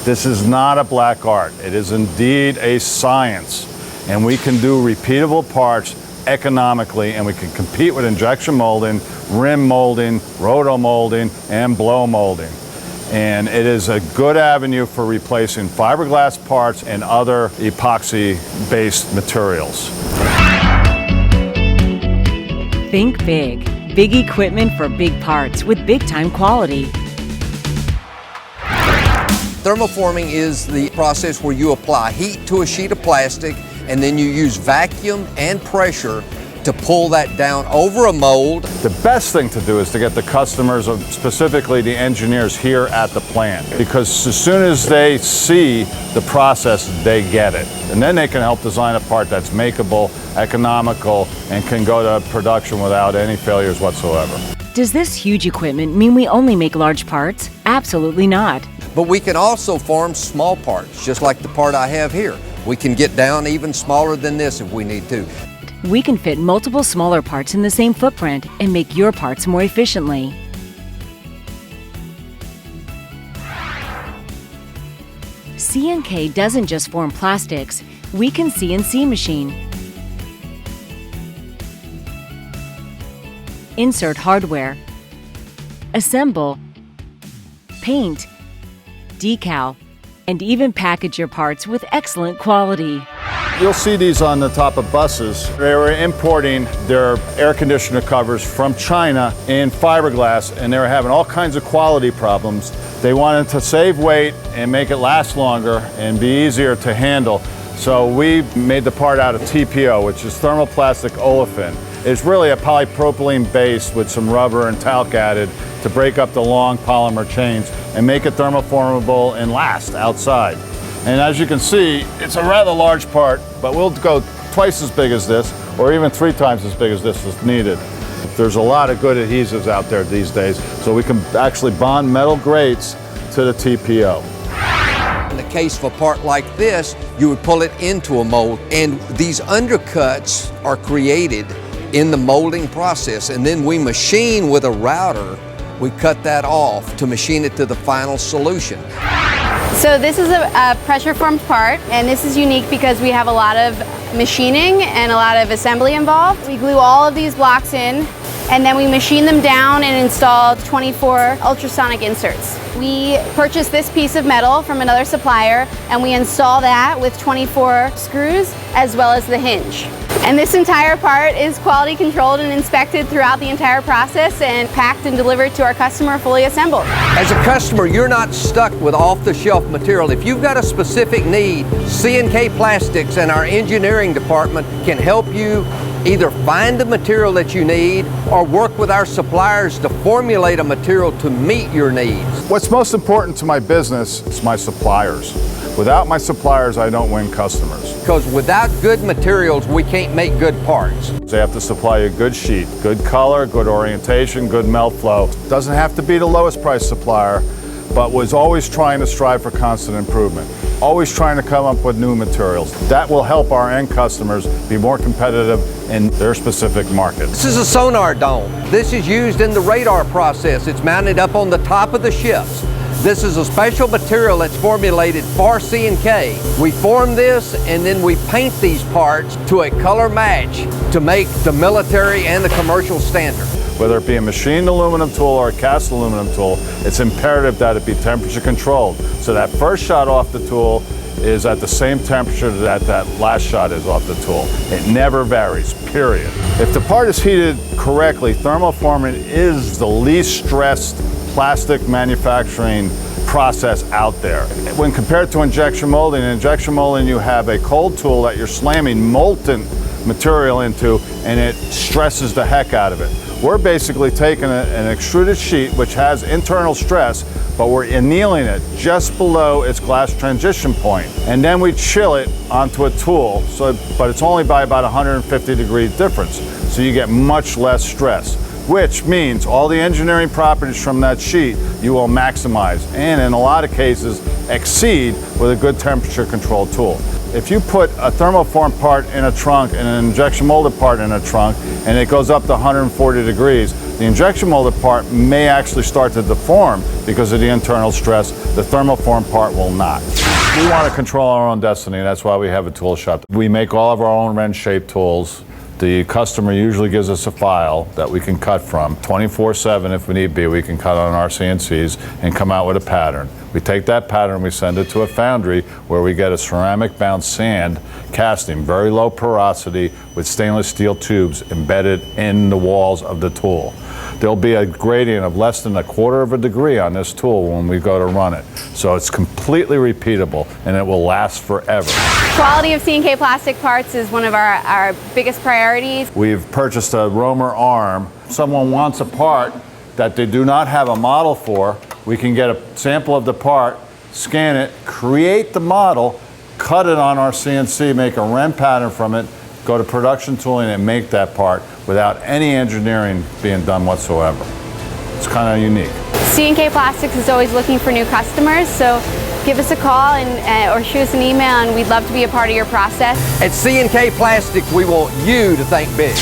This is not a black art. It is indeed a science. And we can do repeatable parts economically, and we can compete with injection molding, rim molding, roto molding, and blow molding. And it is a good avenue for replacing fiberglass parts and other epoxy-based materials. Think big. Big equipment for big parts with big-time quality. Thermoforming is the process where you apply heat to a sheet of plastic and then you use vacuum and pressure to pull that down over a mold. The best thing to do is to get the customers, specifically the engineers here at the plant, because as soon as they see the process, they get it. And then they can help design a part that's makeable, economical, and can go to production without any failures whatsoever. Does this huge equipment mean we only make large parts? Absolutely not. But we can also form small parts, just like the part I have here. We can get down even smaller than this if we need to. We can fit multiple smaller parts in the same footprint and make your parts more efficiently. C&K doesn't just form plastics, we can CNC machine, insert hardware, assemble, paint, decal, and even package your parts with excellent quality. You'll see these on the top of buses. They were importing their air conditioner covers from China in fiberglass, and they were having all kinds of quality problems. They wanted to save weight and make it last longer and be easier to handle. So we made the part out of TPO, which is thermoplastic olefin. It's really a polypropylene base with some rubber and talc added to break up the long polymer chains and make it thermoformable and last outside. And as you can see, it's a rather large part, but we'll go twice as big as this, or even 3 times as big as this is needed. There's a lot of good adhesives out there these days, so we can actually bond metal grates to the TPO. In the case of a part like this, you would pull it into a mold, and these undercuts are created in the molding process, and then we machine with a router. We cut that off to machine it to the final solution. So this is a pressure formed part, and this is unique because we have a lot of machining and a lot of assembly involved. We glue all of these blocks in, and then we machine them down and install 24 ultrasonic inserts. We purchase this piece of metal from another supplier, and we install that with 24 screws as well as the hinge. And this entire part is quality controlled and inspected throughout the entire process and packed and delivered to our customer fully assembled. As a customer, you're not stuck with off-the-shelf material. If you've got a specific need, C&K Plastics and our engineering department can help you either find the material that you need or work with our suppliers to formulate a material to meet your needs. What's most important to my business is my suppliers. Without my suppliers, I don't win customers. Because without good materials, we can't make good parts. They have to supply you a good sheet, good color, good orientation, good melt flow. Doesn't have to be the lowest price supplier, but was always trying to strive for constant improvement. Always trying to come up with new materials. That will help our end customers be more competitive in their specific market. This is a sonar dome. This is used in the radar process. It's mounted up on the top of the ships. This is a special material that's formulated for C&K. We form this and then we paint these parts to a color match to make the military and the commercial standard. Whether it be a machined aluminum tool or a cast aluminum tool, it's imperative that it be temperature controlled. So that first shot off the tool is at the same temperature that that last shot is off the tool. It never varies, period. If the part is heated correctly, thermoforming is the least stressed plastic manufacturing process out there. When compared to injection molding, you have a cold tool that you're slamming molten material into, and it stresses the heck out of it. We're basically taking an extruded sheet which has internal stress, but we're annealing it just below its glass transition point. And then we chill it onto a tool, but it's only by about 150 degrees difference. So you get much less stress, which means all the engineering properties from that sheet you will maximize, and in a lot of cases exceed with a good temperature control tool. If you put a thermoform part in a trunk and an injection molded part in a trunk and it goes up to 140 degrees, the injection molded part may actually start to deform because of the internal stress. The thermoform part will not. We want to control our own destiny, and that's why we have a tool shop. We make all of our own wrench-shaped tools. The customer usually gives us a file that we can cut from 24/7 if we need be. We can cut on our CNCs and come out with a pattern. We take that pattern, we send it to a foundry where we get a ceramic-bound sand casting, very low porosity with stainless steel tubes embedded in the walls of the tool. There'll be a gradient of less than 1/4 of a degree on this tool when we go to run it. So it's completely repeatable and it will last forever. Quality of C&K Plastic parts is one of our biggest priorities. We've purchased a roamer arm. Someone wants a part that they do not have a model for. We can get a sample of the part, scan it, create the model, cut it on our CNC, make a REM pattern from it, go to production tooling and make that part without any engineering being done whatsoever. It's kind of unique. C&K Plastics is always looking for new customers, so give us a call or shoot us an email, and we'd love to be a part of your process. At C&K Plastics, we want you to think big.